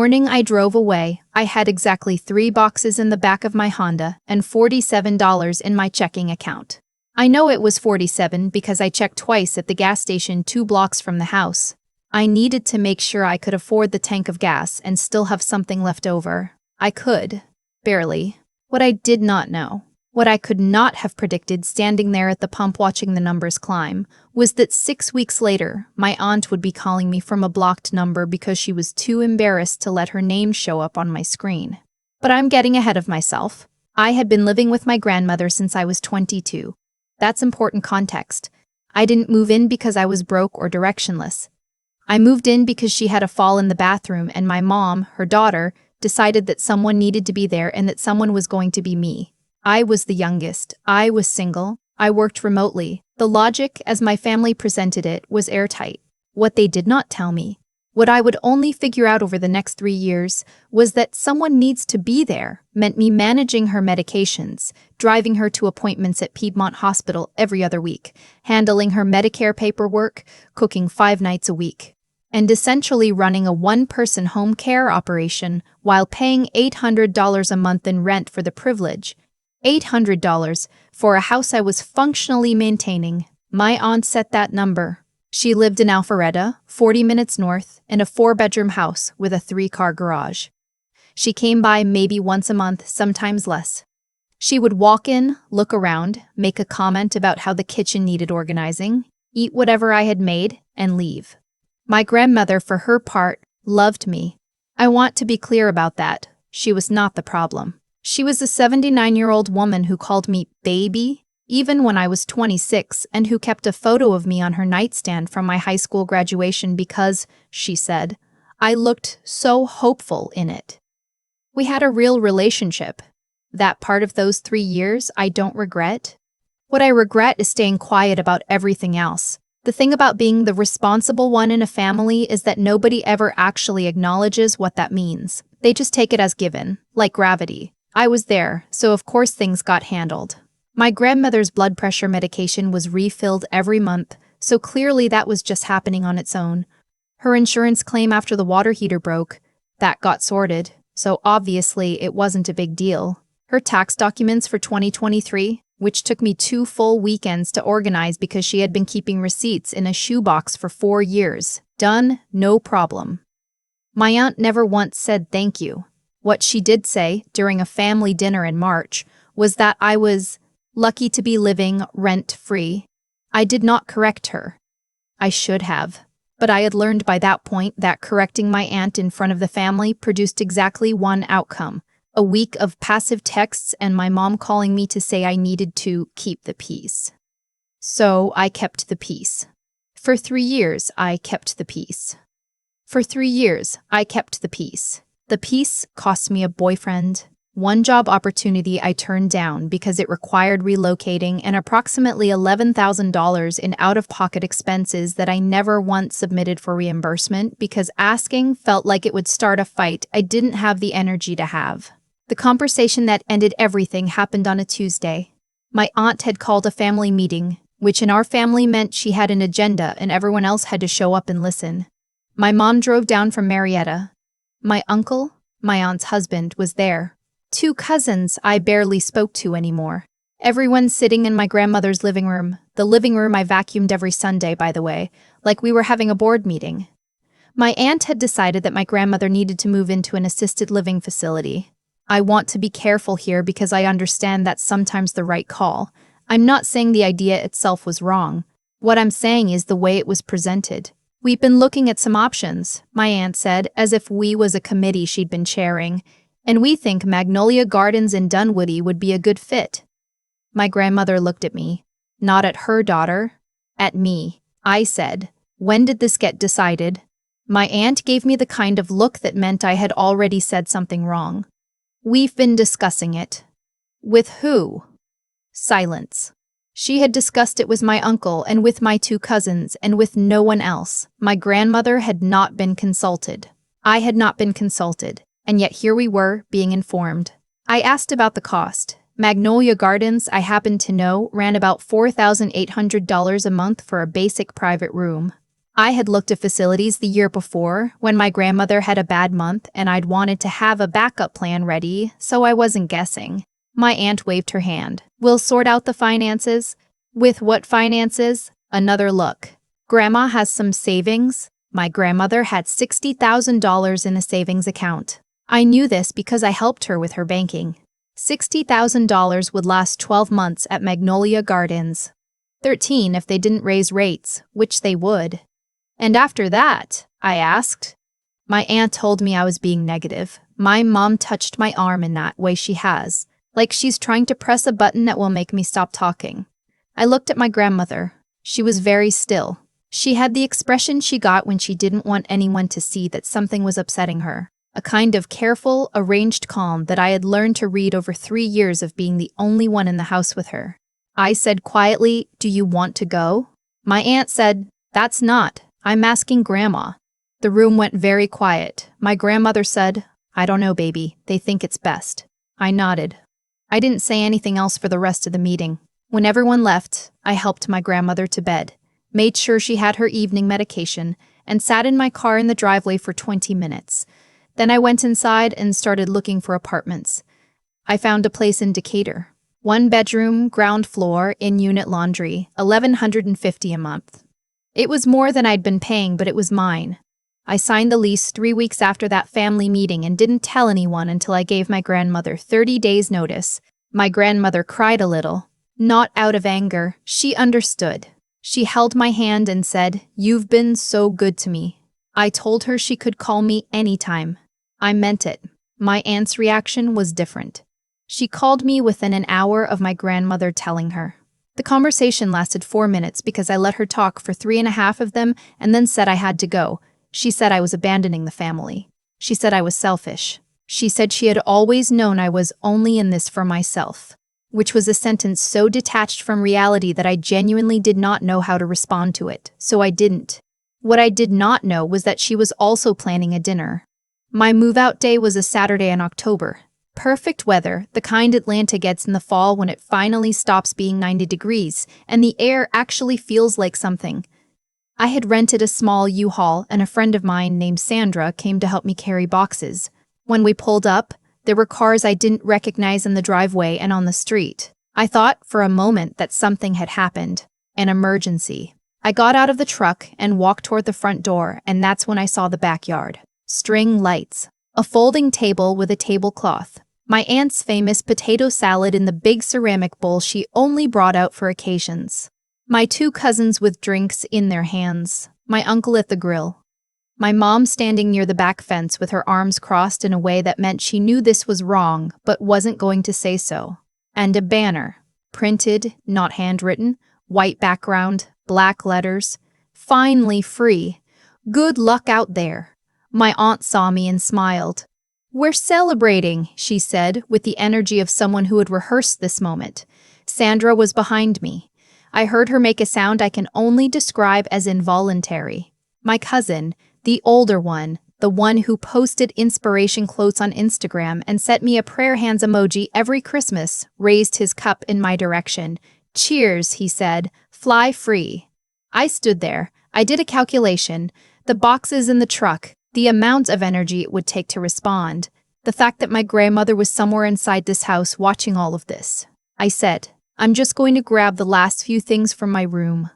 morning I drove away, I had exactly 3 boxes in the back of my Honda and $47 in my checking account. I know it was 47 because I checked twice at the gas station 2 blocks from the house. I needed to make sure I could afford the tank of gas and still have something left over. I could. Barely. What I did not know, what I could not have predicted standing there at the pump watching the numbers climb, was that 6 weeks later, my aunt would be calling me from a blocked number because she was too embarrassed to let her name show up on my screen. But I'm getting ahead of myself. I had been living with my grandmother since I was 22. That's important context. I didn't move in because I was broke or directionless. I moved in because she had a fall in the bathroom and my mom, her daughter, decided that someone needed to be there and that someone was going to be me. I was the youngest. I was single. I worked remotely. The logic, as my family presented it, was airtight. What they did not tell me, what I would only figure out over the next 3 years, was that someone needs to be there meant me managing her medications, driving her to appointments at Piedmont Hospital every other week, handling her Medicare paperwork, cooking 5 nights a week, and essentially running a one-person home care operation while paying $800 a month in rent for the privilege. $800 for a house I was functionally maintaining. My aunt set that number. She lived in Alpharetta, 40 minutes north, in a 4-bedroom house with a 3-car garage. She came by maybe once a month, sometimes less. She would walk in, look around, make a comment about how the kitchen needed organizing, eat whatever I had made, and leave. My grandmother, for her part, loved me. I want to be clear about that. She was not the problem. She was a 79-year-old woman who called me baby, even when I was 26, and who kept a photo of me on her nightstand from my high school graduation because, she said, I looked so hopeful in it. We had a real relationship. That part of those 3 years I don't regret. What I regret is staying quiet about everything else. The thing about being the responsible one in a family is that nobody ever actually acknowledges what that means. They just take it as given, like gravity. I was there, so of course things got handled. My grandmother's blood pressure medication was refilled every month, so clearly that was just happening on its own. Her insurance claim after the water heater broke, that got sorted, so obviously it wasn't a big deal. Her tax documents for 2023, which took me 2 full weekends to organize because she had been keeping receipts in a shoebox for 4 years. Done, no problem. My aunt never once said thank you. What she did say, during a family dinner in March, was that I was lucky to be living rent-free. I did not correct her. I should have. But I had learned by that point that correcting my aunt in front of the family produced exactly one outcome: a week of passive texts and my mom calling me to say I needed to keep the peace. So I kept the peace. For 3 years, I kept the peace. For 3 years, I kept the peace. The peace cost me a boyfriend, one job opportunity I turned down because it required relocating, and approximately $11,000 in out-of-pocket expenses that I never once submitted for reimbursement because asking felt like it would start a fight I didn't have the energy to have. The conversation that ended everything happened on a Tuesday. My aunt had called a family meeting, which in our family meant she had an agenda and everyone else had to show up and listen. My mom drove down from Marietta. My uncle, my aunt's husband, was there. 2 cousins I barely spoke to anymore. Everyone sitting in my grandmother's living room, the living room I vacuumed every Sunday, by the way, like we were having a board meeting. My aunt had decided that my grandmother needed to move into an assisted living facility. I want to be careful here because I understand that's sometimes the right call. I'm not saying the idea itself was wrong. What I'm saying is the way it was presented. We've been looking at some options, my aunt said, as if we was a committee she'd been chairing, and we think Magnolia Gardens in Dunwoody would be a good fit. My grandmother looked at me, not at her daughter, at me. I said, "When did this get decided?" My aunt gave me the kind of look that meant I had already said something wrong. "We've been discussing it." "With who?" Silence. She had discussed it with my uncle and with my 2 cousins and with no one else. My grandmother had not been consulted. I had not been consulted, and yet here we were, being informed. I asked about the cost. Magnolia Gardens, I happened to know, ran about $4,800 a month for a basic private room. I had looked at facilities the year before when my grandmother had a bad month and I'd wanted to have a backup plan ready, so I wasn't guessing. My aunt waved her hand. We'll sort out the finances. With what finances? Another look. Grandma has some savings. My grandmother had $60,000 in a savings account. I knew this because I helped her with her banking. $60,000 would last 12 months at Magnolia Gardens. 13 if they didn't raise rates, which they would. And after that, I asked. My aunt told me I was being negative. My mom touched my arm in that way she has, like she's trying to press a button that will make me stop talking. I looked at my grandmother. She was very still. She had the expression she got when she didn't want anyone to see that something was upsetting her, a kind of careful, arranged calm that I had learned to read over 3 years of being the only one in the house with her. I said quietly, "Do you want to go?" My aunt said, "That's not. I'm asking Grandma." The room went very quiet. My grandmother said, "I don't know, baby. They think it's best." I nodded. I didn't say anything else for the rest of the meeting. When everyone left, I helped my grandmother to bed, made sure she had her evening medication, and sat in my car in the driveway for 20 minutes. Then I went inside and started looking for apartments. I found a place in Decatur. 1 bedroom, ground floor, in-unit laundry, $1,150 a month. It was more than I'd been paying, but it was mine. I signed the lease 3 weeks after that family meeting and didn't tell anyone until I gave my grandmother 30 days' notice. My grandmother cried a little. Not out of anger, she understood. She held my hand and said, "You've been so good to me." I told her she could call me anytime. I meant it. My aunt's reaction was different. She called me within an hour of my grandmother telling her. The conversation lasted 4 minutes because I let her talk for 3.5 of them and then said I had to go. She said I was abandoning the family. She said I was selfish. She said she had always known I was only in this for myself, which was a sentence so detached from reality that I genuinely did not know how to respond to it, so I didn't. What I did not know was that she was also planning a dinner. My move-out day was a Saturday in October. Perfect weather, the kind Atlanta gets in the fall when it finally stops being 90 degrees, and the air actually feels like something. I had rented a small U-Haul, and a friend of mine named Sandra came to help me carry boxes. When we pulled up, there were cars I didn't recognize in the driveway and on the street. I thought for a moment that something had happened, an emergency. I got out of the truck and walked toward the front door, and that's when I saw the backyard. String lights, a folding table with a tablecloth, my aunt's famous potato salad in the big ceramic bowl she only brought out for occasions, my 2 cousins with drinks in their hands, my uncle at the grill, my mom standing near the back fence with her arms crossed in a way that meant she knew this was wrong but wasn't going to say so, and a banner, printed, not handwritten, white background, black letters, "Finally free. Good luck out there." My aunt saw me and smiled. "We're celebrating," she said, with the energy of someone who had rehearsed this moment. Sandra was behind me. I heard her make a sound I can only describe as involuntary. My cousin, the older one, the one who posted inspiration quotes on Instagram and sent me a prayer hands emoji every Christmas, raised his cup in my direction. "Cheers," he said. "Fly free." I stood there. I did a calculation. The boxes in the truck, the amount of energy it would take to respond, the fact that my grandmother was somewhere inside this house watching all of this. I said, "I'm just going to grab the last few things from my room."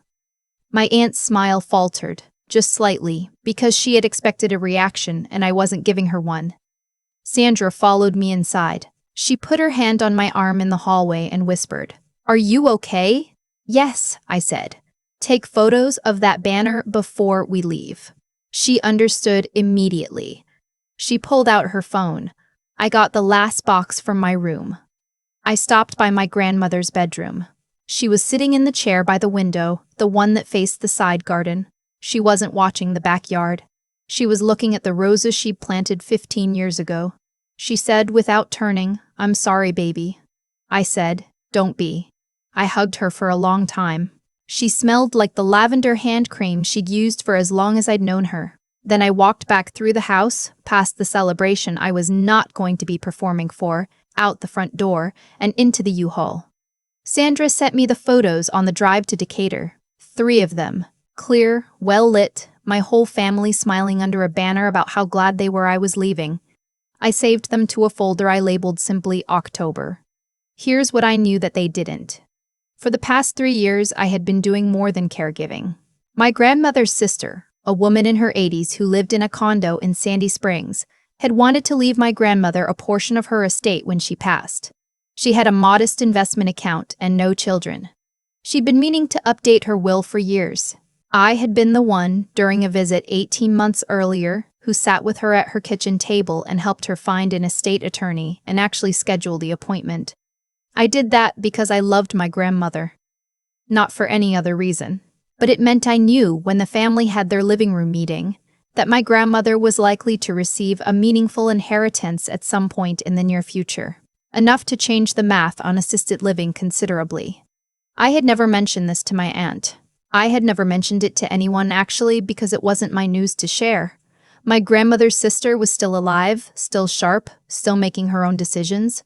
My aunt's smile faltered, just slightly, because she had expected a reaction and I wasn't giving her one. Sandra followed me inside. She put her hand on my arm in the hallway and whispered, "Are you okay?" "Yes," I said. "Take photos of that banner before we leave." She understood immediately. She pulled out her phone. I got the last box from my room. I stopped by my grandmother's bedroom. She was sitting in the chair by the window, the one that faced the side garden. She wasn't watching the backyard. She was looking at the roses she planted 15 years ago. She said without turning, "I'm sorry, baby." I said, "Don't be." I hugged her for a long time. She smelled like the lavender hand cream she'd used for as long as I'd known her. Then I walked back through the house, past the celebration I was not going to be performing for, out the front door, and into the U-Haul. Sandra sent me the photos on the drive to Decatur. 3 of them. Clear, well-lit, my whole family smiling under a banner about how glad they were I was leaving. I saved them to a folder I labeled simply October. Here's what I knew that they didn't. For the past 3 years, I had been doing more than caregiving. My grandmother's sister, a woman in her 80s who lived in a condo in Sandy Springs, had wanted to leave my grandmother a portion of her estate when she passed. She had a modest investment account and no children. She'd been meaning to update her will for years. I had been the one, during a visit 18 months earlier, who sat with her at her kitchen table and helped her find an estate attorney and actually schedule the appointment. I did that because I loved my grandmother. Not for any other reason. But it meant I knew when the family had their living room meeting that my grandmother was likely to receive a meaningful inheritance at some point in the near future, enough to change the math on assisted living considerably. I had never mentioned this to my aunt. I had never mentioned it to anyone actually because it wasn't my news to share. My grandmother's sister was still alive, still sharp, still making her own decisions.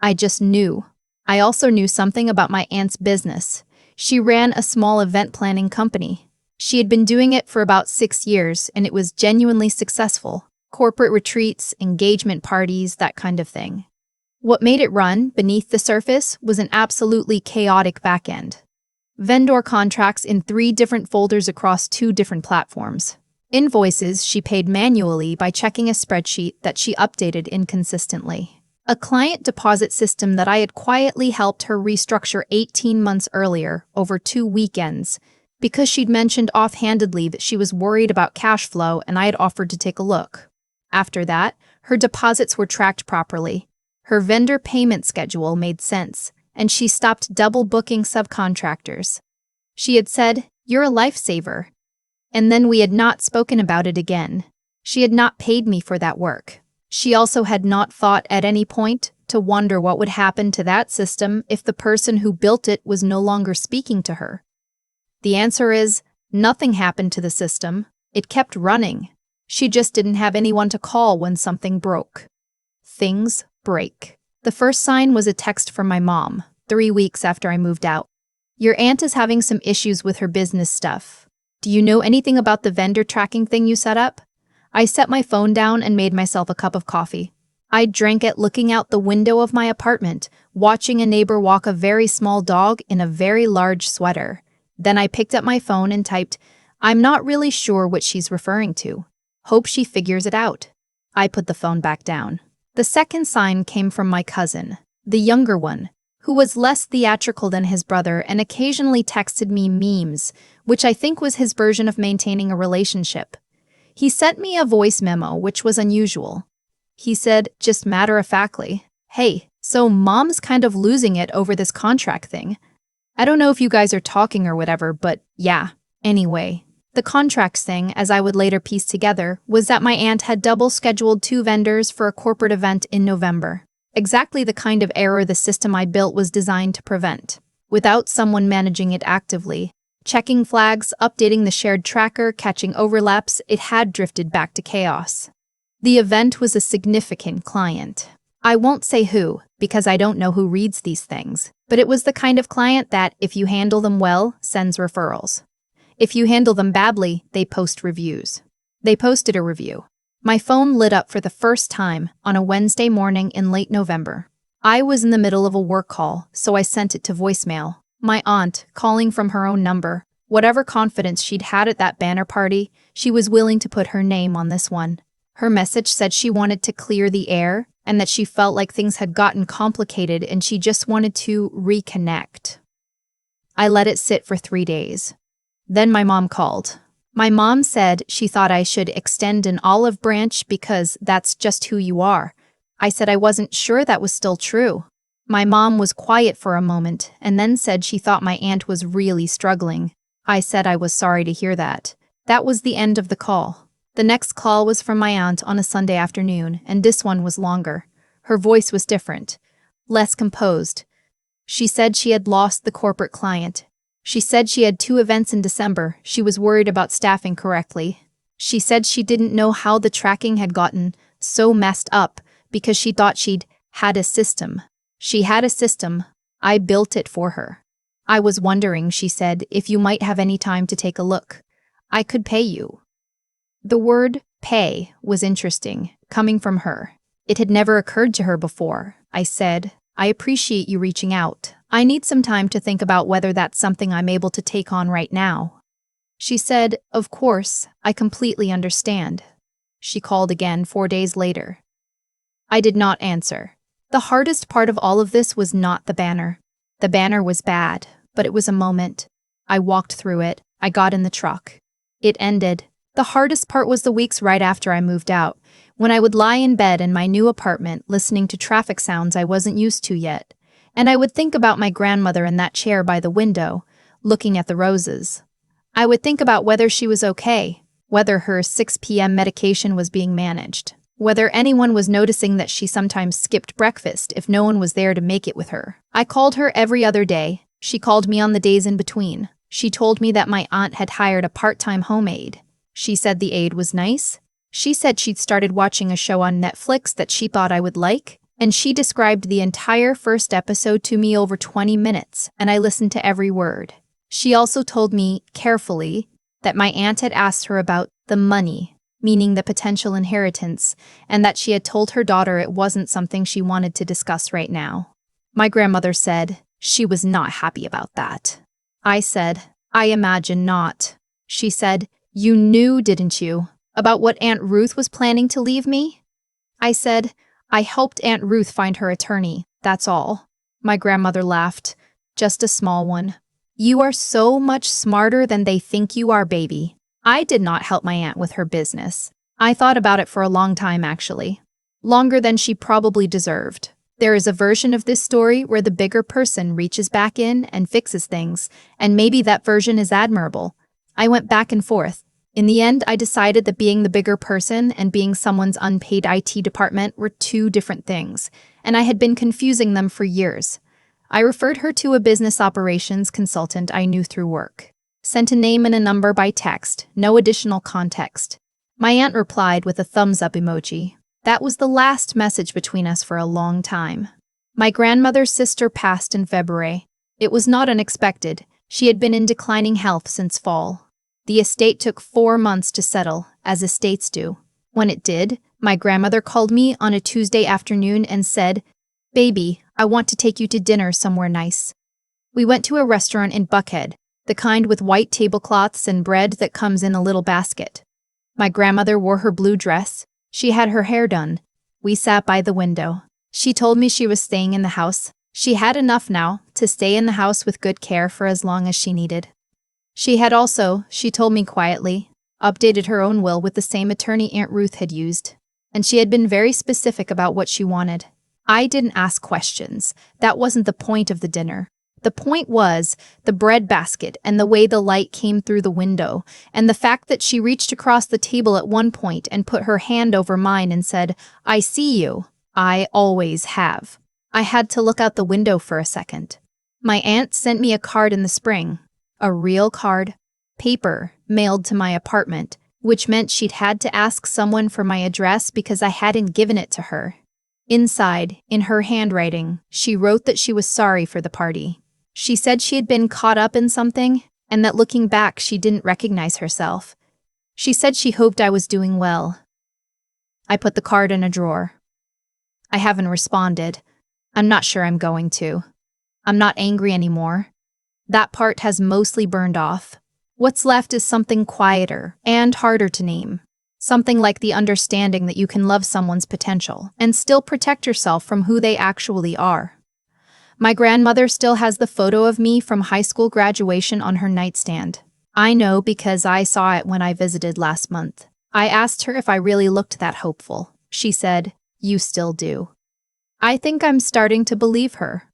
I just knew. I also knew something about my aunt's business. She ran a small event planning company. She had been doing it for about 6 years, and it was genuinely successful. Corporate retreats, engagement parties, that kind of thing. What made it run, beneath the surface, was an absolutely chaotic backend. Vendor contracts in 3 different folders across 2 different platforms. Invoices she paid manually by checking a spreadsheet that she updated inconsistently. A client deposit system that I had quietly helped her restructure 18 months earlier over 2 weekends because she'd mentioned offhandedly that she was worried about cash flow and I had offered to take a look. After that, her deposits were tracked properly. Her vendor payment schedule made sense, and she stopped double booking subcontractors. She had said, "You're a lifesaver." And then we had not spoken about it again. She had not paid me for that work. She also had not thought at any point to wonder what would happen to that system if the person who built it was no longer speaking to her. The answer is, nothing happened to the system. It kept running. She just didn't have anyone to call when something broke. Things break. The first sign was a text from my mom, 3 weeks after I moved out. "Your aunt is having some issues with her business stuff. Do you know anything about the vendor tracking thing you set up?" I set my phone down and made myself a cup of coffee. I drank it looking out the window of my apartment, watching a neighbor walk a very small dog in a very large sweater. Then I picked up my phone and typed, "I'm not really sure what she's referring to. Hope she figures it out." I put the phone back down. The second sign came from my cousin, the younger one, who was less theatrical than his brother and occasionally texted me memes, which I think was his version of maintaining a relationship. He sent me a voice memo, which was unusual. He said, just matter-of-factly, "Hey, so mom's kind of losing it over this contract thing. I don't know if you guys are talking or whatever, but yeah. Anyway, the contracts thing, as I would later piece together, was that my aunt had double-scheduled 2 vendors for a corporate event in November. Exactly the kind of error the system I built was designed to prevent, without someone managing it actively. Checking flags, updating the shared tracker, catching overlaps, it had drifted back to chaos. The event was a significant client. I won't say who, because I don't know who reads these things, but it was the kind of client that, if you handle them well, sends referrals. If you handle them badly, they post reviews. They posted a review. My phone lit up for the first time on a Wednesday morning in late November. I was in the middle of a work call, so I sent it to voicemail. My aunt, calling from her own number. Whatever confidence she'd had at that banner party, she was willing to put her name on this one. Her message said she wanted to clear the air and that she felt like things had gotten complicated and she just wanted to reconnect. I let it sit for 3 days. Then my mom called. My mom said she thought I should extend an olive branch because that's just who you are. I said I wasn't sure that was still true. My mom was quiet for a moment and then said she thought my aunt was really struggling. I said I was sorry to hear that. That was the end of the call. The next call was from my aunt on a Sunday afternoon, and this one was longer. Her voice was different, less composed. She said she had lost the corporate client. She said she had 2 events in December. She was worried about staffing correctly. She said she didn't know how the tracking had gotten so messed up because she thought she'd had a system. She had a system. I built it for her. I was wondering, she said, if you might have any time to take a look. I could pay you. The word pay was interesting, coming from her. It had never occurred to her before. I said, I appreciate you reaching out. I need some time to think about whether that's something I'm able to take on right now. She said, of course, I completely understand. She called again 4 days later. I did not answer. The hardest part of all of this was not the banner. The banner was bad, but it was a moment. I walked through it. I got in the truck. It ended. The hardest part was the weeks right after I moved out, when I would lie in bed in my new apartment listening to traffic sounds I wasn't used to yet, and I would think about my grandmother in that chair by the window, looking at the roses. I would think about whether she was okay, whether her 6 p.m. medication was being managed, whether anyone was noticing that she sometimes skipped breakfast if no one was there to make it with her. I called her every other day. She called me on the days in between. She told me that my aunt had hired a part-time home aide. She said the aide was nice. She said she'd started watching a show on Netflix that she thought I would like, and she described the entire first episode to me over 20 minutes, and I listened to every word. She also told me, carefully, that my aunt had asked her about the money, meaning the potential inheritance, and that she had told her daughter it wasn't something she wanted to discuss right now. My grandmother said she was not happy about that. I said, I imagine not. She said, you knew, didn't you, about what Aunt Ruth was planning to leave me? I said, I helped Aunt Ruth find her attorney, that's all. My grandmother laughed, just a small one. You are so much smarter than they think you are, baby. I did not help my aunt with her business. I thought about it for a long time, actually. Longer than she probably deserved. There is a version of this story where the bigger person reaches back in and fixes things, and maybe that version is admirable. I went back and forth. In the end, I decided that being the bigger person and being someone's unpaid IT department were two different things, and I had been confusing them for years. I referred her to a business operations consultant I knew through work. Sent a name and a number by text, no additional context. My aunt replied with a thumbs-up emoji. That was the last message between us for a long time. My grandmother's sister passed in February. It was not unexpected. She had been in declining health since fall. The estate took 4 months to settle, as estates do. When it did, my grandmother called me on a Tuesday afternoon and said, Baby, I want to take you to dinner somewhere nice. We went to a restaurant in Buckhead, the kind with white tablecloths and bread that comes in a little basket. My grandmother wore her blue dress. She had her hair done. We sat by the window. She told me she was staying in the house. She had enough now to stay in the house with good care for as long as she needed. She had also, she told me quietly, updated her own will with the same attorney Aunt Ruth had used, and she had been very specific about what she wanted. I didn't ask questions. That wasn't the point of the dinner. The point was the bread basket and the way the light came through the window, and the fact that she reached across the table at one point and put her hand over mine and said, I see you. I always have. I had to look out the window for a second. My aunt sent me a card in the spring. A real card, paper, mailed to my apartment, which meant she'd had to ask someone for my address because I hadn't given it to her. Inside, in her handwriting, she wrote that she was sorry for the party. She said she had been caught up in something, and that looking back she didn't recognize herself. She said she hoped I was doing well. I put the card in a drawer. I haven't responded. I'm not sure I'm going to. I'm not angry anymore. That part has mostly burned off. What's left is something quieter and harder to name. Something like the understanding that you can love someone's potential and still protect yourself from who they actually are. My grandmother still has the photo of me from high school graduation on her nightstand. I know because I saw it when I visited last month. I asked her if I really looked that hopeful. She said, "You still do." I think I'm starting to believe her.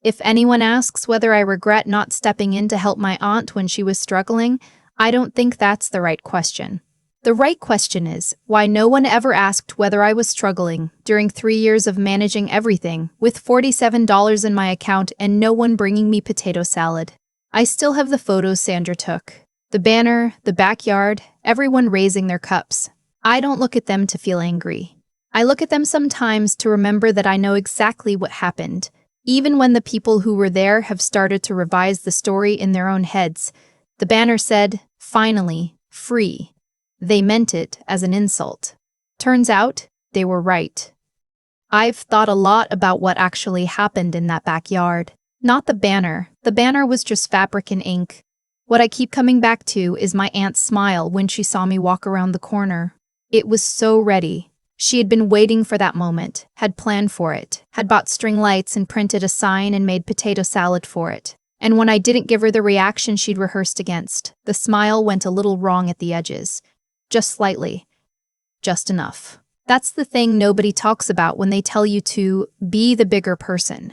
If anyone asks whether I regret not stepping in to help my aunt when she was struggling, I don't think that's the right question. The right question is why no one ever asked whether I was struggling during 3 years of managing everything with $47 in my account and no one bringing me potato salad. I still have the photos Sandra took. The banner, the backyard, everyone raising their cups. I don't look at them to feel angry. I look at them sometimes to remember that I know exactly what happened, even when the people who were there have started to revise the story in their own heads. The banner said, "Finally, free." They meant it as an insult. Turns out, they were right. I've thought a lot about what actually happened in that backyard. Not the banner. The banner was just fabric and ink. What I keep coming back to is my aunt's smile when she saw me walk around the corner. It was so ready. She had been waiting for that moment, had planned for it, had bought string lights and printed a sign and made potato salad for it. And when I didn't give her the reaction she'd rehearsed against, the smile went a little wrong at the edges. Just slightly. Just enough. That's the thing nobody talks about when they tell you to be the bigger person.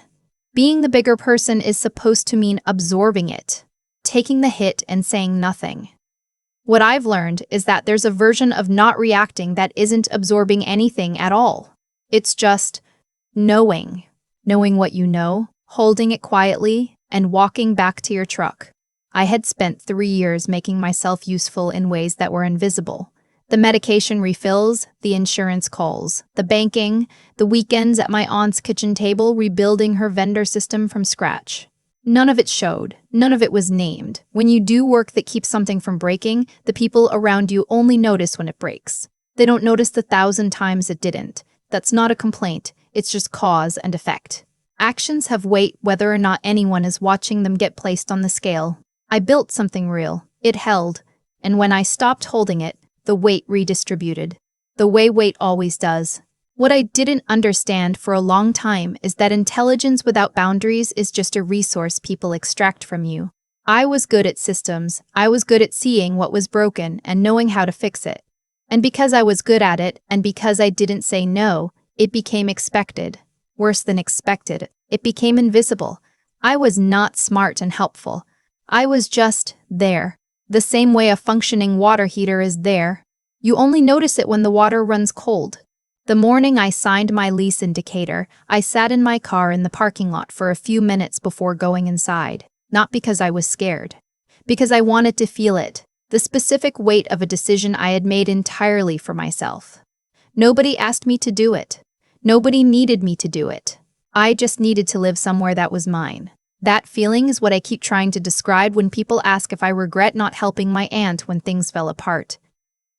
Being the bigger person is supposed to mean absorbing it, taking the hit and saying nothing. What I've learned is that there's a version of not reacting that isn't absorbing anything at all. It's just knowing. Knowing what you know, holding it quietly, and walking back to your truck. I had spent 3 years making myself useful in ways that were invisible. The medication refills, the insurance calls, the banking, the weekends at my aunt's kitchen table rebuilding her vendor system from scratch. None of it showed. None of it was named. When you do work that keeps something from breaking, the people around you only notice when it breaks. They don't notice the 1,000 times it didn't. That's not a complaint. It's just cause and effect. Actions have weight whether or not anyone is watching them get placed on the scale. I built something real. It held. And when I stopped holding it, the weight redistributed. The way weight always does. What I didn't understand for a long time is that intelligence without boundaries is just a resource people extract from you. I was good at systems. I was good at seeing what was broken and knowing how to fix it. And because I was good at it, and because I didn't say no, it became expected. Worse than expected, it became invisible. I was not smart and helpful. I was just there. The same way a functioning water heater is there. You only notice it when the water runs cold. The morning I signed my lease in Decatur, I sat in my car in the parking lot for a few minutes before going inside. Not because I was scared. Because I wanted to feel it. The specific weight of a decision I had made entirely for myself. Nobody asked me to do it. Nobody needed me to do it. I just needed to live somewhere that was mine. That feeling is what I keep trying to describe when people ask if I regret not helping my aunt when things fell apart.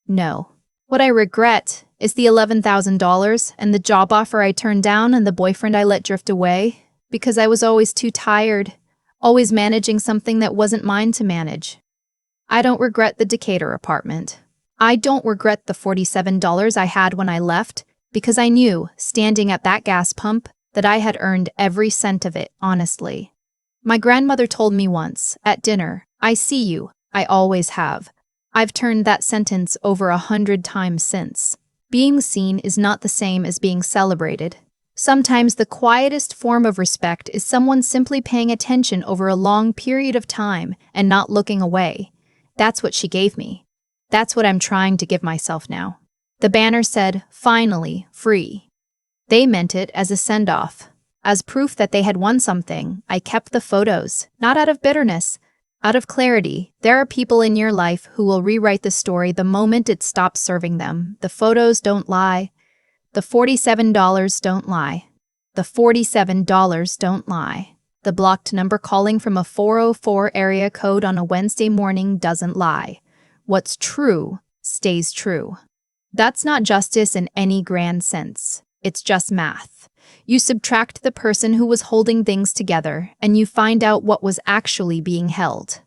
No. What I regret is the $11,000 and the job offer I turned down and the boyfriend I let drift away because I was always too tired, always managing something that wasn't mine to manage. I don't regret the Decatur apartment. I don't regret the $47 I had when I left because I knew, standing at that gas pump, that I had earned every cent of it, honestly. My grandmother told me once, at dinner, "I see you, I always have." I've turned that sentence over 100 times since. Being seen is not the same as being celebrated. Sometimes the quietest form of respect is someone simply paying attention over a long period of time and not looking away. That's what she gave me. That's what I'm trying to give myself now. The banner said, "Finally, free." They meant it as a send-off. As proof that they had won something, I kept the photos, not out of bitterness, out of clarity. There are people in your life who will rewrite the story the moment it stops serving them. The photos don't lie. The $47 don't lie. The $47 don't lie. The blocked number calling from a 404 area code on a Wednesday morning doesn't lie. What's true stays true. That's not justice in any grand sense. It's just math. You subtract the person who was holding things together, and you find out what was actually being held.